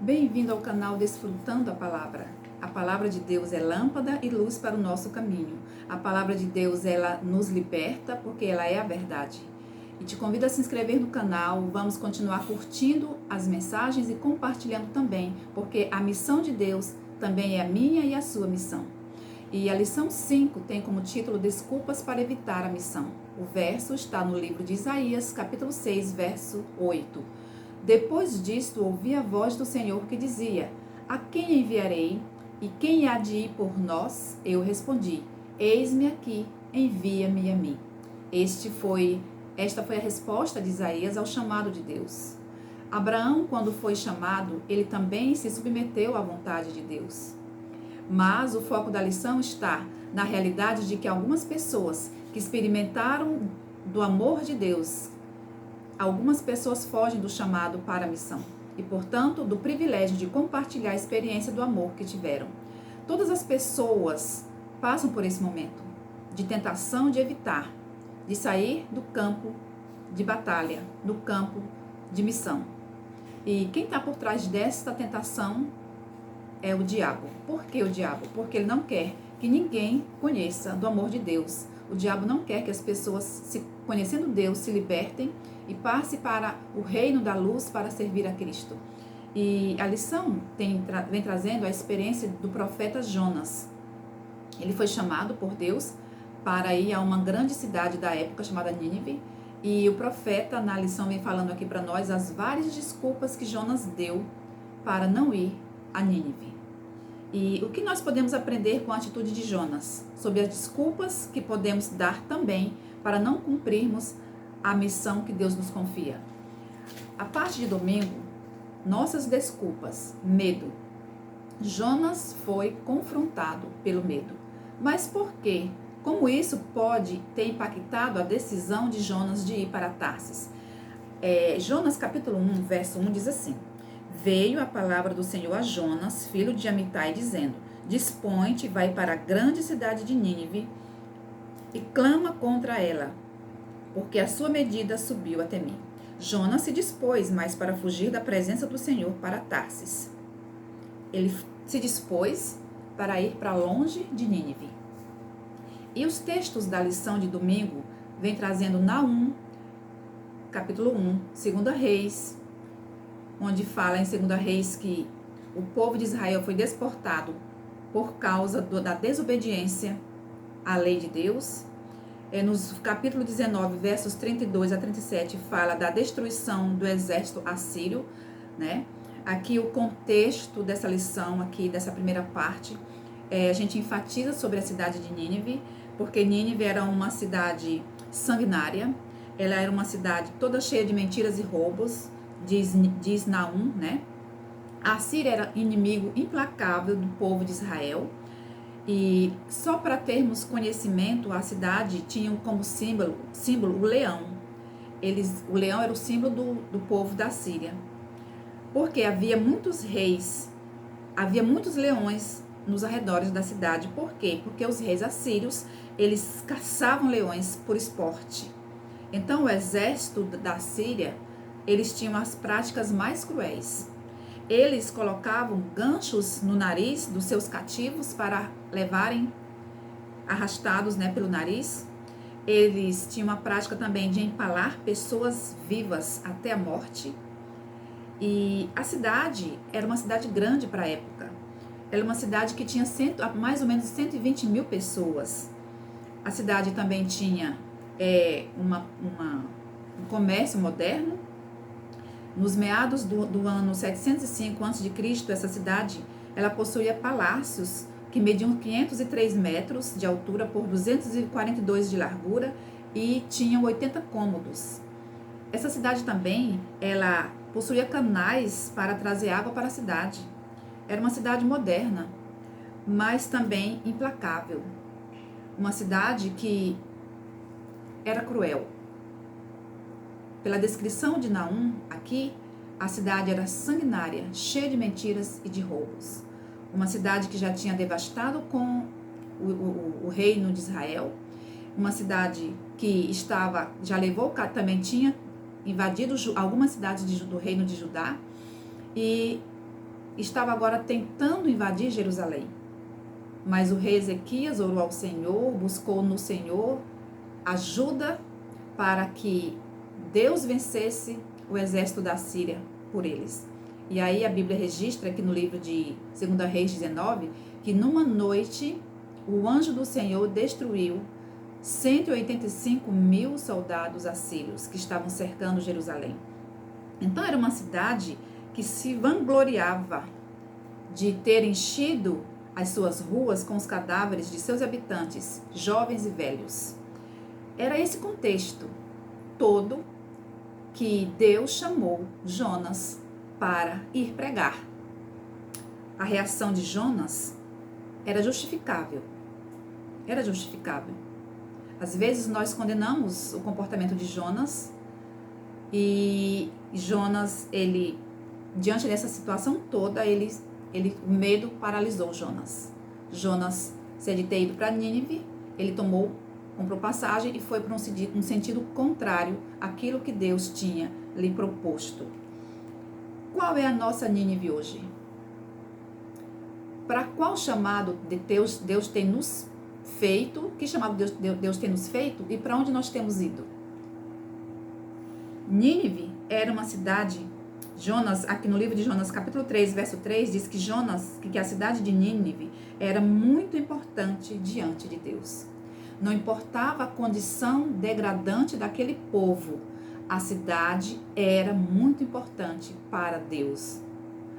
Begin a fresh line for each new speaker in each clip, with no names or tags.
Bem-vindo ao canal Desfrutando a Palavra. A palavra de Deus é lâmpada e luz para o nosso caminho. A palavra de Deus, ela nos liberta porque ela é a verdade. E te convido a se inscrever no canal. Vamos continuar curtindo as mensagens e compartilhando também, porque a missão de Deus também é a minha e a sua missão. E a lição 5 tem como título Desculpas para evitar a missão. O verso está no livro de Isaías, capítulo 6, verso 8. Depois disto, ouvi a voz do Senhor que dizia: A quem enviarei? E quem há de ir por nós? Eu respondi: Eis-me aqui, envia-me a mim. Esta foi a resposta de Isaías ao chamado de Deus. Abraão, quando foi chamado, ele também se submeteu à vontade de Deus. Mas o foco da lição está na realidade de que algumas pessoas que experimentaram do amor de Deus, algumas pessoas fogem do chamado para a missão e, portanto, do privilégio de compartilhar a experiência do amor que tiveram. Todas as pessoas passam por esse momento de tentação de evitar, de sair do campo de batalha, do campo de missão. E quem está por trás desta tentação é o diabo. Por que o diabo? Porque ele não quer que ninguém conheça do amor de Deus. O diabo não quer que as pessoas, conhecendo Deus, se libertem e passe para o reino da luz para servir a Cristo. E a lição vem trazendo a experiência do profeta Jonas. Ele foi chamado por Deus para ir a uma grande cidade da época chamada Nínive. E o profeta, na lição, vem falando aqui para nós as várias desculpas que Jonas deu para não ir a Nínive. E o que nós podemos aprender com a atitude de Jonas? Sobre as desculpas que podemos dar também para não cumprirmos a missão que Deus nos confia. A parte de domingo, nossas desculpas, medo. Jonas foi confrontado pelo medo. Mas por quê? Como isso pode ter impactado a decisão de Jonas de ir para Tarsis? Jonas capítulo 1, verso 1 diz assim: Veio a palavra do Senhor a Jonas, filho de Amitai, dizendo: Dispõe-te, vai para a grande cidade de Nínive e clama contra ela, porque a sua medida subiu até mim. Jonas se dispôs, mas para fugir da presença do Senhor para Tarsis. Ele se dispôs para ir para longe de Nínive. E os textos da lição de domingo vêm trazendo Naum, capítulo 1, 2 Reis, onde fala em 2 Reis que o povo de Israel foi deportado por causa da desobediência à lei de Deus. No capítulo 19, versos 32 a 37, fala da destruição do exército assírio, né? Aqui o contexto dessa lição, aqui dessa primeira parte, a gente enfatiza sobre a cidade de Nínive, porque Nínive era uma cidade sanguinária, ela era uma cidade toda cheia de mentiras e roubos, diz Naum, né? A Síria era inimigo implacável do povo de Israel. E só para termos conhecimento, a cidade tinha como símbolo o leão. O leão era o símbolo do povo da Síria. Porque havia muitos reis, havia muitos leões nos arredores da cidade. Por quê? Porque os reis assírios, eles caçavam leões por esporte. Então o exército da Síria, eles tinham as práticas mais cruéis. Eles colocavam ganchos no nariz dos seus cativos para levarem arrastados, né, pelo nariz. Eles tinham a prática também de empalar pessoas vivas até a morte. E a cidade era uma cidade grande para a época. Era uma cidade que tinha mais ou menos 120 mil pessoas. A cidade também tinha um comércio moderno. Nos meados do ano 705 a.C., essa cidade ela possuía palácios que mediam 503 metros de altura por 242 de largura e tinham 80 cômodos. Essa cidade também ela possuía canais para trazer água para a cidade. Era uma cidade moderna, mas também implacável. Uma cidade que era cruel. Pela descrição de Naum, aqui, a cidade era sanguinária, cheia de mentiras e de roubos. Uma cidade que já tinha devastado com o reino de Israel. Uma cidade que também tinha invadido algumas cidades do reino de Judá. E estava agora tentando invadir Jerusalém. Mas o rei Ezequias orou ao Senhor, buscou no Senhor ajuda para que Deus vencesse o exército da Síria por eles. E aí a Bíblia registra aqui no livro de 2 Reis 19, que numa noite o anjo do Senhor destruiu 185.000 soldados assírios que estavam cercando Jerusalém. Então era uma cidade que se vangloriava de ter enchido as suas ruas com os cadáveres de seus habitantes, jovens e velhos. Era esse contexto todo que Deus chamou Jonas para ir pregar. A reação de Jonas era justificável. Era justificável. Às vezes nós condenamos o comportamento de Jonas e Jonas, ele, diante dessa situação toda, o medo paralisou Jonas. Jonas, se ele ter ido para Nínive, ele comprou passagem e foi para um sentido contrário àquilo que Deus tinha lhe proposto. Qual é a nossa Nínive hoje? Para qual chamado de Deus tem nos feito? Que chamado Deus tem nos feito? E para onde nós temos ido? Nínive era uma cidade. Jonas, aqui no livro de Jonas, capítulo 3, verso 3, diz que a cidade de Nínive era muito importante diante de Deus. Não importava a condição degradante daquele povo, a cidade era muito importante para Deus.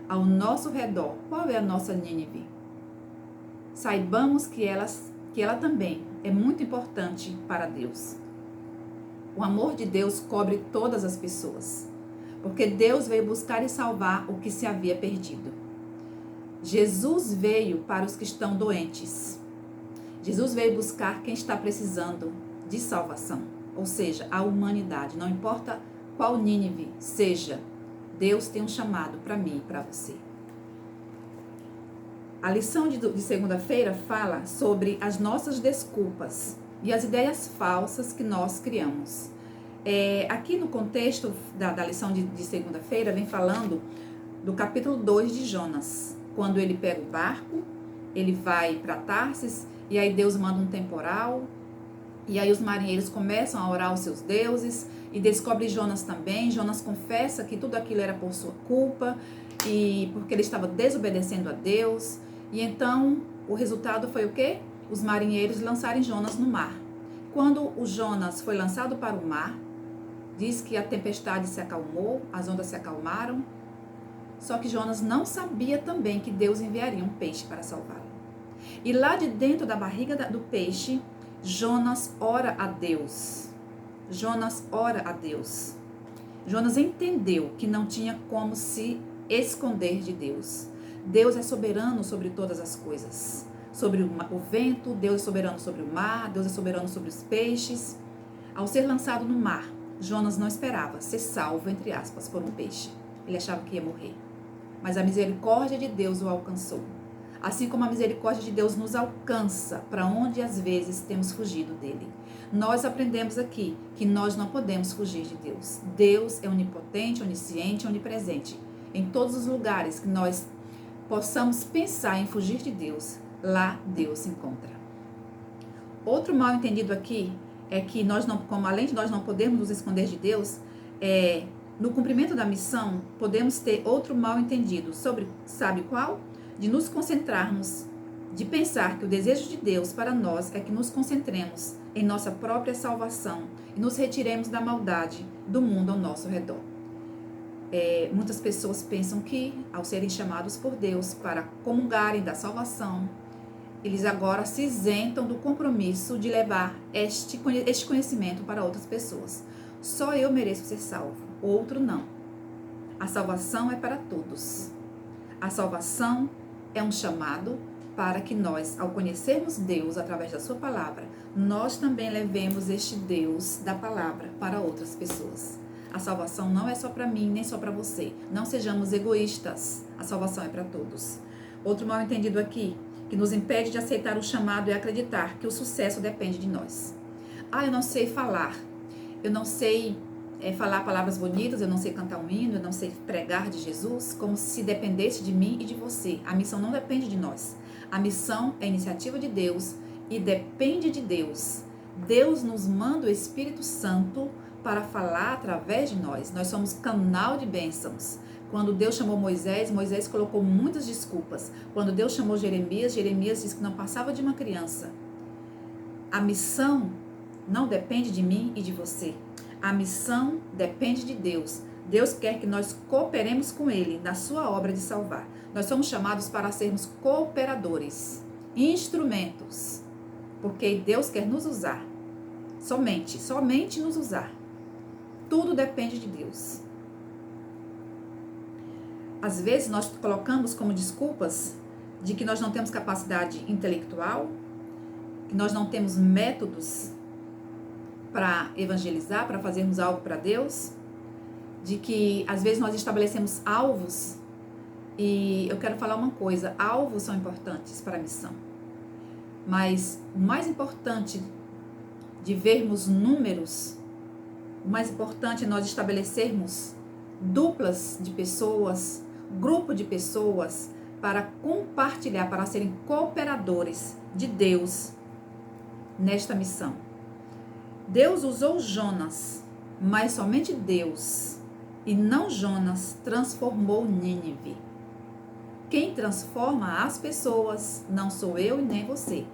Ao nosso redor, qual é a nossa Nínive? Saibamos que ela também é muito importante para Deus. O amor de Deus cobre todas as pessoas, porque Deus veio buscar e salvar o que se havia perdido. Jesus veio para os que estão doentes. Jesus veio buscar quem está precisando de salvação, ou seja, a humanidade. Não importa qual Nínive seja, Deus tem um chamado para mim e para você. A lição de segunda-feira fala sobre as nossas desculpas e as ideias falsas que nós criamos. Aqui no contexto da lição de segunda-feira, vem falando do capítulo 2 de Jonas, quando ele pega o barco, ele vai para Tarsis, e aí Deus manda um temporal, e aí os marinheiros começam a orar aos seus deuses, e descobre Jonas também. Jonas confessa que tudo aquilo era por sua culpa, e porque ele estava desobedecendo a Deus, e então o resultado foi o quê? Os marinheiros lançarem Jonas no mar. Quando o Jonas foi lançado para o mar, diz que a tempestade se acalmou, as ondas se acalmaram, só que Jonas não sabia também que Deus enviaria um peixe para salvá-lo. E lá de dentro da barriga do peixe, Jonas ora a Deus. Jonas ora a Deus. Jonas entendeu que não tinha como se esconder de Deus. Deus é soberano sobre todas as coisas. Sobre o vento, Deus é soberano sobre o mar, Deus é soberano sobre os peixes. Ao ser lançado no mar, Jonas não esperava ser salvo, entre aspas, por um peixe. Ele achava que ia morrer. Mas a misericórdia de Deus o alcançou. Assim como a misericórdia de Deus nos alcança para onde às vezes temos fugido dele. Nós aprendemos aqui que nós não podemos fugir de Deus. Deus é onipotente, onisciente, onipresente. Em todos os lugares que nós possamos pensar em fugir de Deus, lá Deus se encontra. Outro mal entendido aqui é que nós não, como além de nós não podermos nos esconder de Deus, no cumprimento da missão, podemos ter outro mal entendido sobre, sabe qual? De nos concentrarmos, de pensar que o desejo de Deus para nós é que nos concentremos em nossa própria salvação e nos retiremos da maldade do mundo ao nosso redor. Muitas pessoas pensam que, ao serem chamados por Deus para comungarem da salvação, eles agora se isentam do compromisso de levar este conhecimento para outras pessoas. Só eu mereço ser salvo, outro não. A salvação é para todos. A salvação é um chamado para que nós, ao conhecermos Deus através da sua palavra, nós também levemos este Deus da palavra para outras pessoas. A salvação não é só para mim, nem só para você. Não sejamos egoístas. A salvação é para todos. Outro mal entendido aqui, que nos impede de aceitar o chamado, é acreditar que o sucesso depende de nós. Eu não sei falar. Eu não sei falar palavras bonitas, eu não sei cantar um hino, eu não sei pregar de Jesus, como se dependesse de mim e de você. A missão não depende de nós. A missão é iniciativa de Deus e depende de Deus. Deus nos manda o Espírito Santo para falar através de nós. Nós somos canal de bênçãos. Quando Deus chamou Moisés, Moisés colocou muitas desculpas. Quando Deus chamou Jeremias, Jeremias disse que não passava de uma criança. A missão não depende de mim e de você. A missão depende de Deus. Deus quer que nós cooperemos com Ele na sua obra de salvar. Nós somos chamados para sermos cooperadores, instrumentos, porque Deus quer nos usar. Somente nos usar. Tudo depende de Deus. Às vezes nós colocamos como desculpas de que nós não temos capacidade intelectual, que nós não temos métodos para evangelizar, para fazermos algo para Deus, de que às vezes nós estabelecemos alvos, e eu quero falar uma coisa, alvos são importantes para a missão, mas o mais importante de vermos números, o mais importante é nós estabelecermos duplas de pessoas, grupo de pessoas, para compartilhar, para serem cooperadores de Deus nesta missão. Deus usou Jonas, mas somente Deus, e não Jonas, transformou Nínive. Quem transforma as pessoas não sou eu e nem você.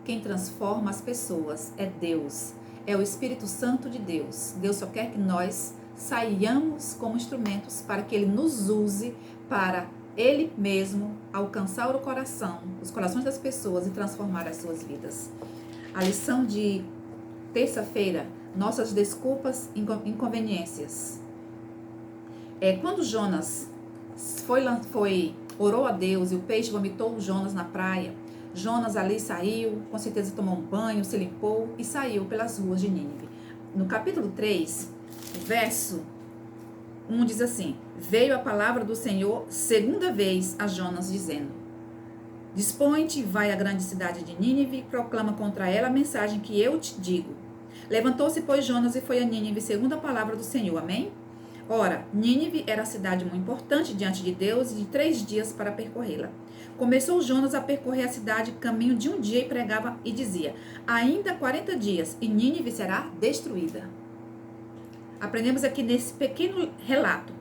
Quem transforma as pessoas é Deus, é o Espírito Santo de Deus. Deus só quer que nós saiamos como instrumentos para que Ele nos use para Ele mesmo alcançar o coração, os corações das pessoas e transformar as suas vidas. A lição de terça-feira, nossas desculpas e inconveniências. Quando Jonas orou a Deus e o peixe vomitou Jonas na praia, Jonas ali saiu, com certeza tomou um banho, se limpou e saiu pelas ruas de Nínive. No capítulo 3, verso 1 diz assim: veio a palavra do Senhor segunda vez a Jonas, dizendo: dispõe-te, vai à grande cidade de Nínive e proclama contra ela a mensagem que eu te digo. Levantou-se, pois, Jonas e foi a Nínive, segundo a palavra do Senhor. Amém? Ora, Nínive era a cidade muito importante diante de Deus e de 3 dias para percorrê-la. Começou Jonas a percorrer a cidade caminho de um dia e pregava e dizia: ainda 40 dias e Nínive será destruída. Aprendemos aqui nesse pequeno relato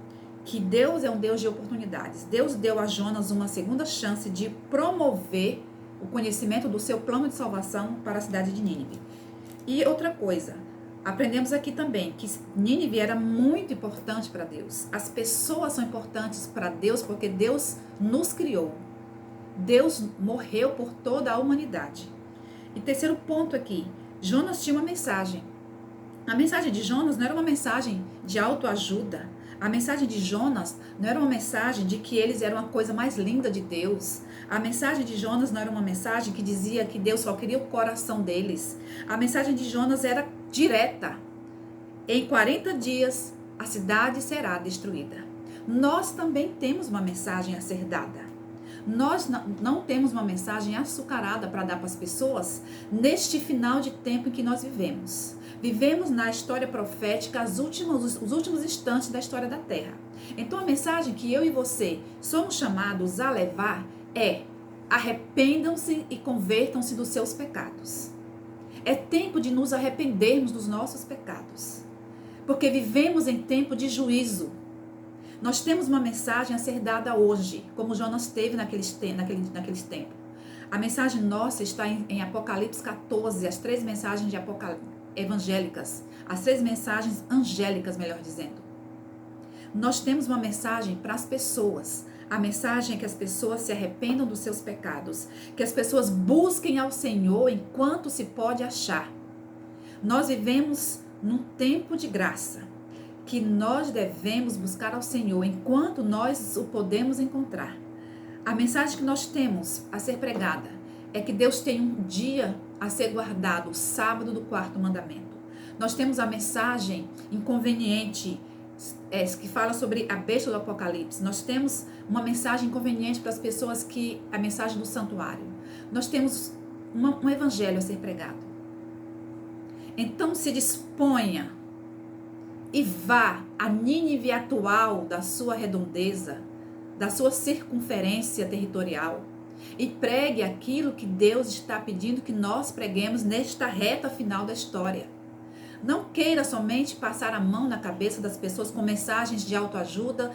que Deus é um Deus de oportunidades. Deus deu a Jonas uma segunda chance de promover o conhecimento do seu plano de salvação para a cidade de Nínive. E outra coisa, aprendemos aqui também que Nínive era muito importante para Deus. As pessoas são importantes para Deus porque Deus nos criou. Deus morreu por toda a humanidade. E terceiro ponto aqui, Jonas tinha uma mensagem. A mensagem de Jonas não era uma mensagem de autoajuda. A mensagem de Jonas não era uma mensagem de que eles eram a coisa mais linda de Deus. A mensagem de Jonas não era uma mensagem que dizia que Deus só queria o coração deles. A mensagem de Jonas era direta. Em 40 dias a cidade será destruída. Nós também temos uma mensagem a ser dada. Nós não temos uma mensagem açucarada para dar para as pessoas neste final de tempo em que nós vivemos. Vivemos na história profética os últimos instantes da história da Terra. Então a mensagem que eu e você somos chamados a levar é: arrependam-se e convertam-se dos seus pecados. É tempo de nos arrependermos dos nossos pecados, porque vivemos em tempo de juízo. Nós temos uma mensagem a ser dada hoje, como Jonas teve naqueles tempos. A mensagem nossa está em Apocalipse 14, as 3 mensagens evangélicas, as 3 mensagens angélicas, melhor dizendo. Nós temos uma mensagem para as pessoas. A mensagem é que as pessoas se arrependam dos seus pecados, que as pessoas busquem ao Senhor enquanto se pode achar. Nós vivemos num tempo de graça, que nós devemos buscar ao Senhor enquanto nós o podemos encontrar. A mensagem que nós temos a ser pregada é que Deus tem um dia a ser guardado, o sábado do 4º mandamento. Nós temos a mensagem inconveniente, que fala sobre a besta do Apocalipse. Nós temos uma mensagem inconveniente para as pessoas, a mensagem do santuário. Nós temos um evangelho a ser pregado. Então se disponha e vá a Nínive atual da sua redondeza, da sua circunferência territorial, e pregue aquilo que Deus está pedindo que nós preguemos nesta reta final da história. Não queira somente passar a mão na cabeça das pessoas com mensagens de autoajuda,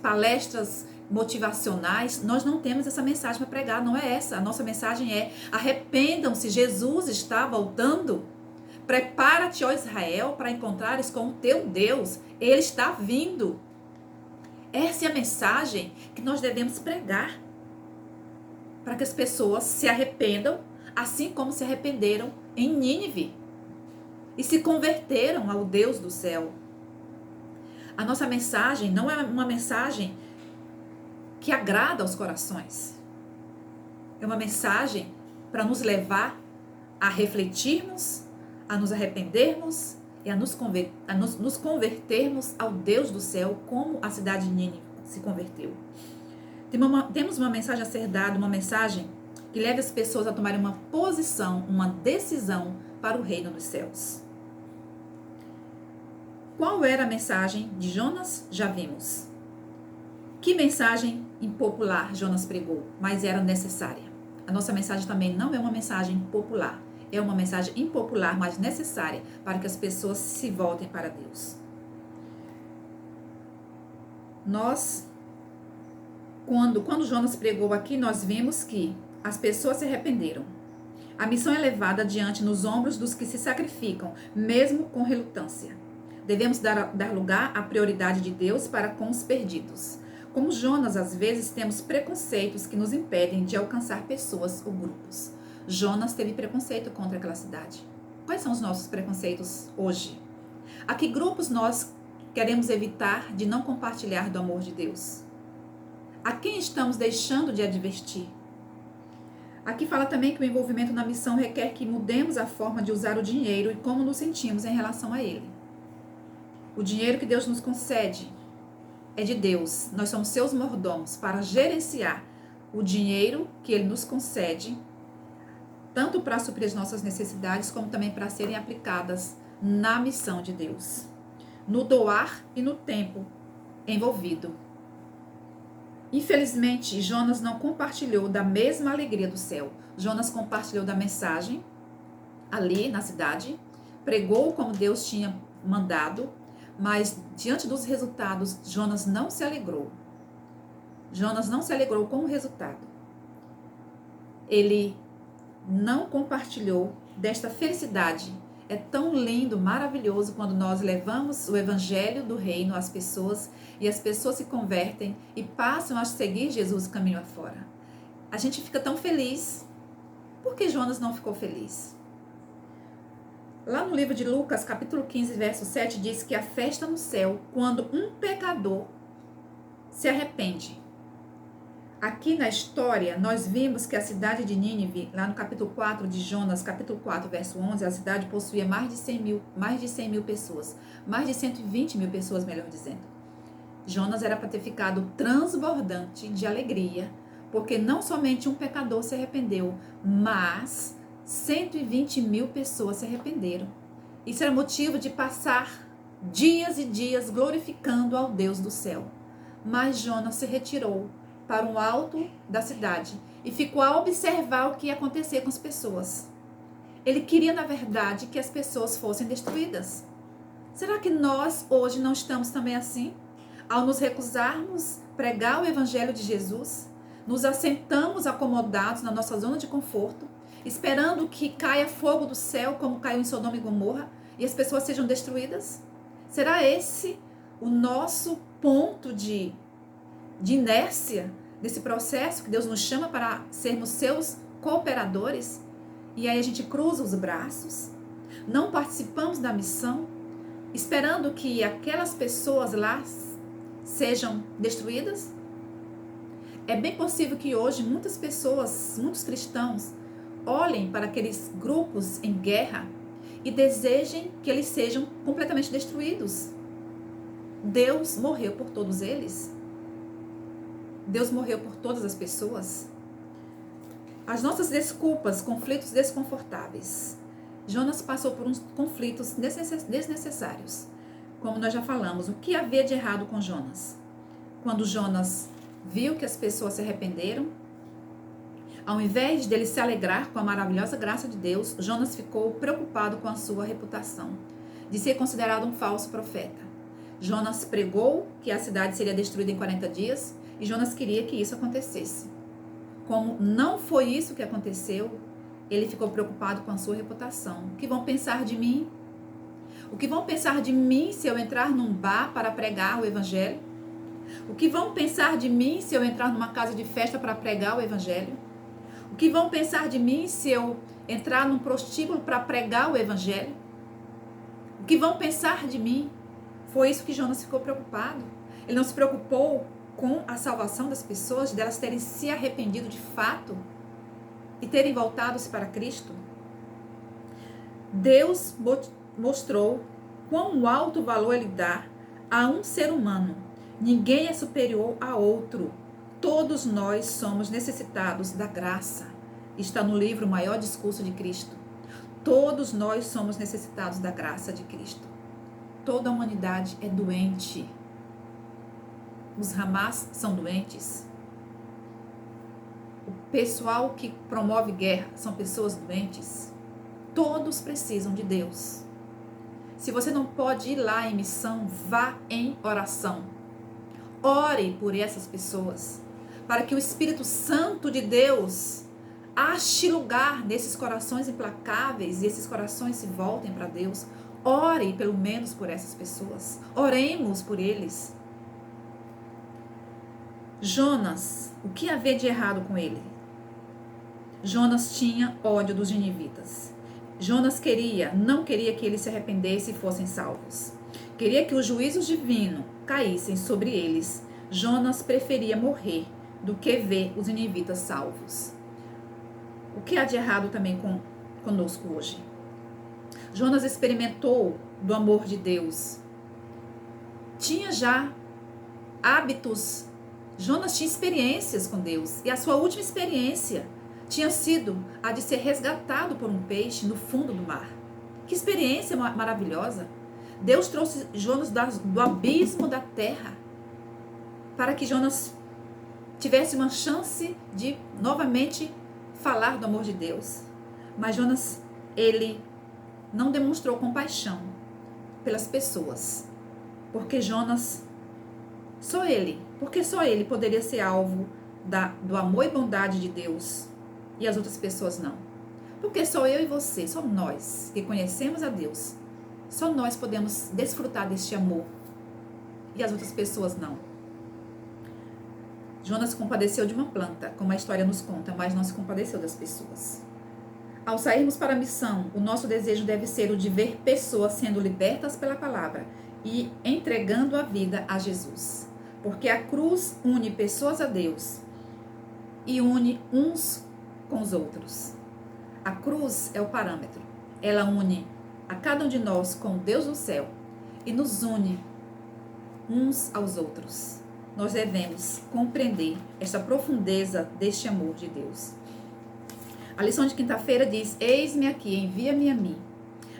palestras motivacionais. Nós não temos essa mensagem para pregar, não é essa. A nossa mensagem é: arrependam-se, Jesus está voltando. Prepara-te, ó Israel, para encontrares com o teu Deus. Ele está vindo. Essa é a mensagem que nós devemos pregar, para que as pessoas se arrependam, assim como se arrependeram em Nínive e se converteram ao Deus do céu. A nossa mensagem não é uma mensagem que agrada aos corações. É uma mensagem para nos levar a refletirmos, a nos arrependermos e a nos convertermos ao Deus do céu, como a cidade de Nínive se converteu. Temos uma mensagem a ser dada, uma mensagem que leve as pessoas a tomarem uma posição, uma decisão para o reino dos céus. Qual era a mensagem de Jonas? Já vimos. Que mensagem impopular Jonas pregou, mas era necessária. A nossa mensagem também não é uma mensagem popular. É uma mensagem impopular, mas necessária para que as pessoas se voltem para Deus. Quando Jonas pregou aqui, nós vimos que as pessoas se arrependeram. A missão é levada adiante nos ombros dos que se sacrificam, mesmo com relutância. Devemos dar lugar à prioridade de Deus para com os perdidos. Como Jonas, às vezes temos preconceitos que nos impedem de alcançar pessoas ou grupos. Jonas teve preconceito contra aquela cidade. Quais são os nossos preconceitos hoje? A que grupos nós queremos evitar de não compartilhar do amor de Deus? A quem estamos deixando de advertir? Aqui fala também que o envolvimento na missão requer que mudemos a forma de usar o dinheiro e como nos sentimos em relação a ele. O dinheiro que Deus nos concede é de Deus. Nós somos seus mordomos para gerenciar o dinheiro que Ele nos concede, tanto para suprir as nossas necessidades, como também para serem aplicadas na missão de Deus, no doar e no tempo envolvido. Infelizmente, Jonas não compartilhou da mesma alegria do céu. Jonas compartilhou da mensagem ali na cidade, pregou como Deus tinha mandado, mas diante dos resultados, Jonas não se alegrou. Jonas não se alegrou com o resultado. Ele não compartilhou desta felicidade. É tão lindo, maravilhoso quando nós levamos o evangelho do reino às pessoas e as pessoas se convertem e passam a seguir Jesus caminho afora. A gente fica tão feliz. Por que Jonas não ficou feliz? Lá no livro de Lucas, capítulo 15, verso 7, diz que a festa no céu, quando um pecador se arrepende. Aqui na história, nós vimos que a cidade de Nínive, lá no capítulo 4 de Jonas, capítulo 4, verso 11, a cidade possuía mais de 100 mil pessoas. Mais de 120 mil pessoas, melhor dizendo. Jonas era para ter ficado transbordante de alegria, porque não somente um pecador se arrependeu, mas 120 mil pessoas se arrependeram. Isso era motivo de passar dias e dias glorificando ao Deus do céu. Mas Jonas se retirou para um alto da cidade e ficou a observar o que ia acontecer com as pessoas. Ele queria, na verdade, que as pessoas fossem destruídas. Será que nós hoje não estamos também assim? Ao nos recusarmos pregar o evangelho de Jesus, nos assentamos acomodados na nossa zona de conforto, esperando que caia fogo do céu, como caiu em Sodoma e Gomorra, e as pessoas sejam destruídas? Será esse o nosso ponto de inércia nesse processo que Deus nos chama para sermos seus cooperadores? E aí a gente cruza os braços, não participamos da missão, esperando que aquelas pessoas lá sejam destruídas? É bem possível que hoje muitas pessoas, muitos cristãos, olhem para aqueles grupos em guerra e desejem que eles sejam completamente destruídos. Deus morreu por todos eles. Deus morreu por todas as pessoas. As nossas desculpas, conflitos desconfortáveis. Jonas passou por uns conflitos desnecessários. como nós já falamos, o que havia de errado com Jonas? Quando Jonas viu que as pessoas se arrependeram, ao invés dele se alegrar com a maravilhosa graça de Deus, Jonas ficou preocupado com a sua reputação, de ser considerado um falso profeta. Jonas pregou que a cidade seria destruída em 40 dias e Jonas queria que isso acontecesse. Como não foi isso que aconteceu, ele ficou preocupado com a sua reputação. O que vão pensar de mim? O que vão pensar de mim se eu entrar num bar para pregar o evangelho? O que vão pensar de mim se eu entrar numa casa de festa para pregar o evangelho? O que vão pensar de mim se eu entrar num prostíbulo para pregar o evangelho? O que vão pensar de mim? Foi isso que Jonas ficou preocupado. Ele não se preocupou com a salvação das pessoas, delas terem se arrependido de fato e terem voltado-se para Cristo. Deus mostrou quão alto valor ele dá a um ser humano. Ninguém é superior a outro. Todos nós somos necessitados da graça. Está no livro O Maior Discurso de Cristo. Todos nós somos necessitados da graça de Cristo. Toda a humanidade é doente. Os Hamas são doentes. O pessoal que promove guerra são pessoas doentes. Todos precisam de Deus. Se você não pode ir lá em missão, vá em oração. Ore por essas pessoas, para que o Espírito Santo de Deus ache lugar nesses corações implacáveis e esses corações se voltem para Deus. Ore pelo menos por essas pessoas. Oremos por eles. Jonas, o que havia de errado com ele? Jonas tinha ódio dos ninivitas. Jonas não queria que eles se arrependessem e fossem salvos. Queria que os juízos divinos caíssem sobre eles. Jonas preferia morrer do que ver os ninivitas salvos. O que há de errado também conosco hoje? Jonas experimentou do amor de Deus. Tinha já hábitos. Jonas tinha experiências com Deus. E a sua última experiência tinha sido a de ser resgatado por um peixe no fundo do mar. Que experiência maravilhosa! Deus trouxe Jonas do abismo da terra para que Jonas tivesse uma chance de novamente falar do amor de Deus. Mas Jonas, ele não demonstrou compaixão pelas pessoas, porque porque só ele poderia ser alvo do amor e bondade de Deus e as outras pessoas não. Porque só eu e você, só nós que conhecemos a Deus, só nós podemos desfrutar deste amor e as outras pessoas não. Jonas se compadeceu de uma planta, como a história nos conta, mas não se compadeceu das pessoas. Ao sairmos para a missão, o nosso desejo deve ser o de ver pessoas sendo libertas pela palavra e entregando a vida a Jesus. Porque a cruz une pessoas a Deus e une uns com os outros. A cruz é o parâmetro. Ela une a cada um de nós com Deus no céu e nos une uns aos outros. Nós devemos compreender essa profundeza deste amor de Deus. A lição de quinta-feira diz: eis-me aqui, envia-me a mim.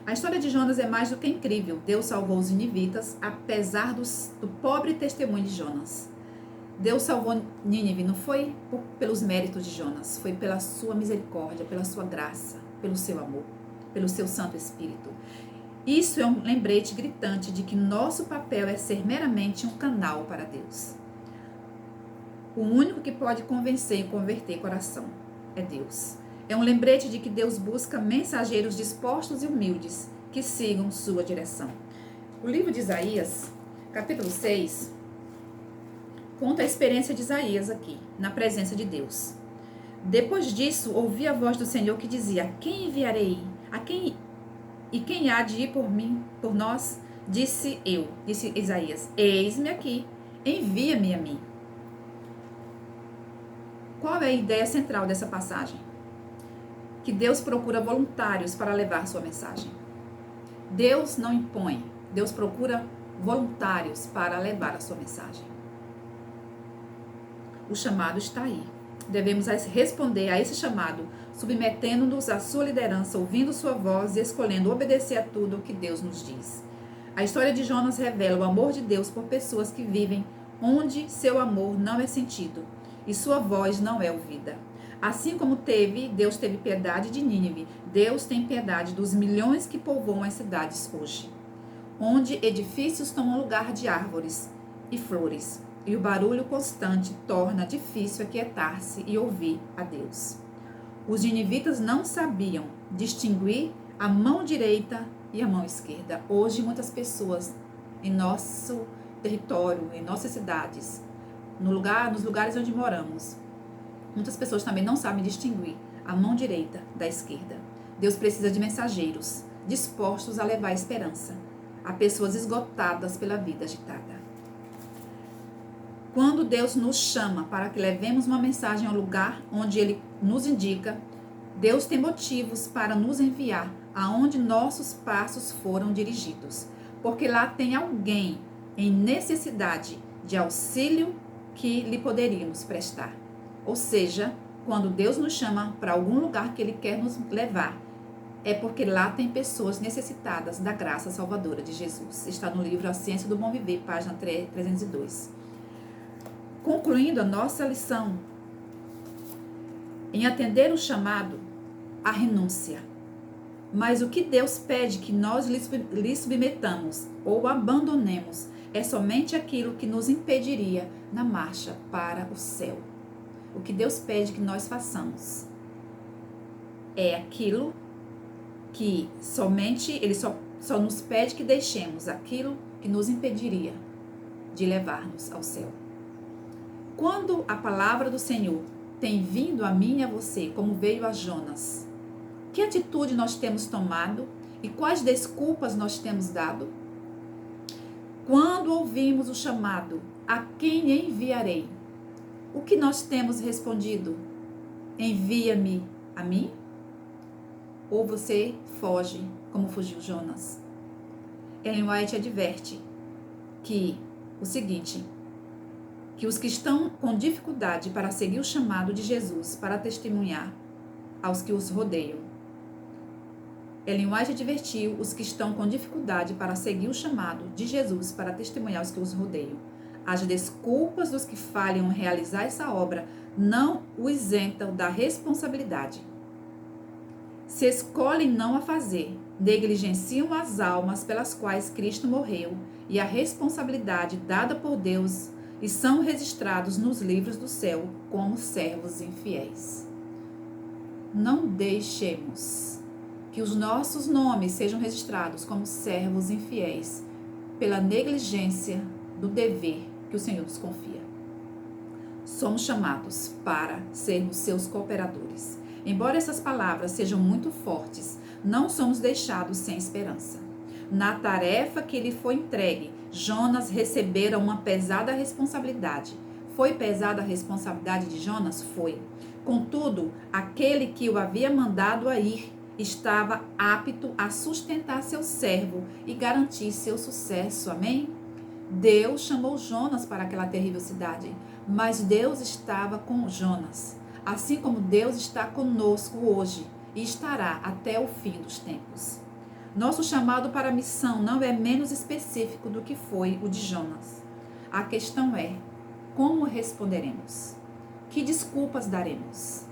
A história de Jonas é mais do que incrível. Deus salvou os ninivitas, apesar do pobre testemunho de Jonas. Deus salvou Nínive, não foi pelos méritos de Jonas, foi pela sua misericórdia, pela sua graça, pelo seu amor, pelo seu Santo Espírito. Isso é um lembrete gritante de que nosso papel é ser meramente um canal para Deus. O único que pode convencer e converter coração é Deus. É um lembrete de que Deus busca mensageiros dispostos e humildes que sigam sua direção. O livro de Isaías, capítulo 6, conta a experiência de Isaías aqui, na presença de Deus. Depois disso, ouvi a voz do Senhor que dizia: a quem enviarei? E quem há de ir por mim, por nós? Disse Isaías: eis-me aqui, envia-me a mim. Qual é a ideia central dessa passagem? Que Deus procura voluntários para levar sua mensagem. Deus não impõe, Deus procura voluntários para levar a sua mensagem. O chamado está aí. Devemos responder a esse chamado, submetendo-nos à sua liderança, ouvindo sua voz e escolhendo obedecer a tudo o que Deus nos diz. A história de Jonas revela o amor de Deus por pessoas que vivem onde seu amor não é sentido e sua voz não é ouvida. Assim como Deus teve piedade de Nínive, Deus tem piedade dos milhões que povoam as cidades hoje, onde edifícios tomam lugar de árvores e flores, e o barulho constante torna difícil aquietar-se e ouvir a Deus. Os ninivitas não sabiam distinguir a mão direita e a mão esquerda. Hoje, muitas pessoas em nosso território, em nossas cidades, nos lugares onde moramos, muitas pessoas também não sabem distinguir a mão direita da esquerda. Deus precisa de mensageiros dispostos a levar esperança a pessoas esgotadas pela vida agitada. Quando Deus nos chama para que levemos uma mensagem ao lugar onde Ele nos indica, Deus tem motivos para nos enviar aonde nossos passos foram dirigidos, porque lá tem alguém em necessidade de auxílio que lhe poderíamos prestar. Ou seja, quando Deus nos chama para algum lugar que Ele quer nos levar, é porque lá tem pessoas necessitadas da graça salvadora de Jesus. Está no livro A Ciência do Bom Viver, página 302. Concluindo a nossa lição, em atender o chamado, a renúncia. Mas o que Deus pede que nós lhe submetamos ou abandonemos é somente aquilo que nos impediria na marcha para o céu. O que Deus pede que nós façamos é aquilo que Ele só nos pede que deixemos aquilo que nos impediria de levar-nos ao céu. Quando a palavra do Senhor tem vindo a mim e a você, como veio a Jonas, que atitude nós temos tomado e quais desculpas nós temos dado? Quando ouvimos o chamado, a quem enviarei? O que nós temos respondido? Envia-me a mim? Ou você foge, como fugiu Jonas? Ellen White adverte que os que estão com dificuldade para seguir o chamado de Jesus para testemunhar aos que os rodeiam. Ellen White advertiu os que estão com dificuldade para seguir o chamado de Jesus para testemunhar aos que os rodeiam. As desculpas dos que falham em realizar essa obra não o isentam da responsabilidade. Se escolhem não a fazer, negligenciam as almas pelas quais Cristo morreu e a responsabilidade dada por Deus e são registrados nos livros do céu como servos infiéis. Não deixemos que os nossos nomes sejam registrados como servos infiéis pela negligência do dever que o Senhor nos confia. Somos chamados para sermos seus cooperadores. Embora essas palavras sejam muito fortes, não somos deixados sem esperança. Na tarefa que lhe foi entregue, Jonas recebera uma pesada responsabilidade. Foi pesada a responsabilidade de Jonas? Foi. Contudo, aquele que o havia mandado a ir estava apto a sustentar seu servo e garantir seu sucesso. Amém? Deus chamou Jonas para aquela terrível cidade, mas Deus estava com Jonas, assim como Deus está conosco hoje e estará até o fim dos tempos. Nosso chamado para a missão não é menos específico do que foi o de Jonas. A questão é, como responderemos? Que desculpas daremos?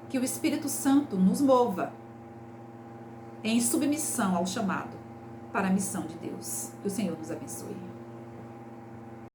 Que o Espírito Santo nos mova em submissão ao chamado para a missão de Deus. Que o Senhor nos abençoe.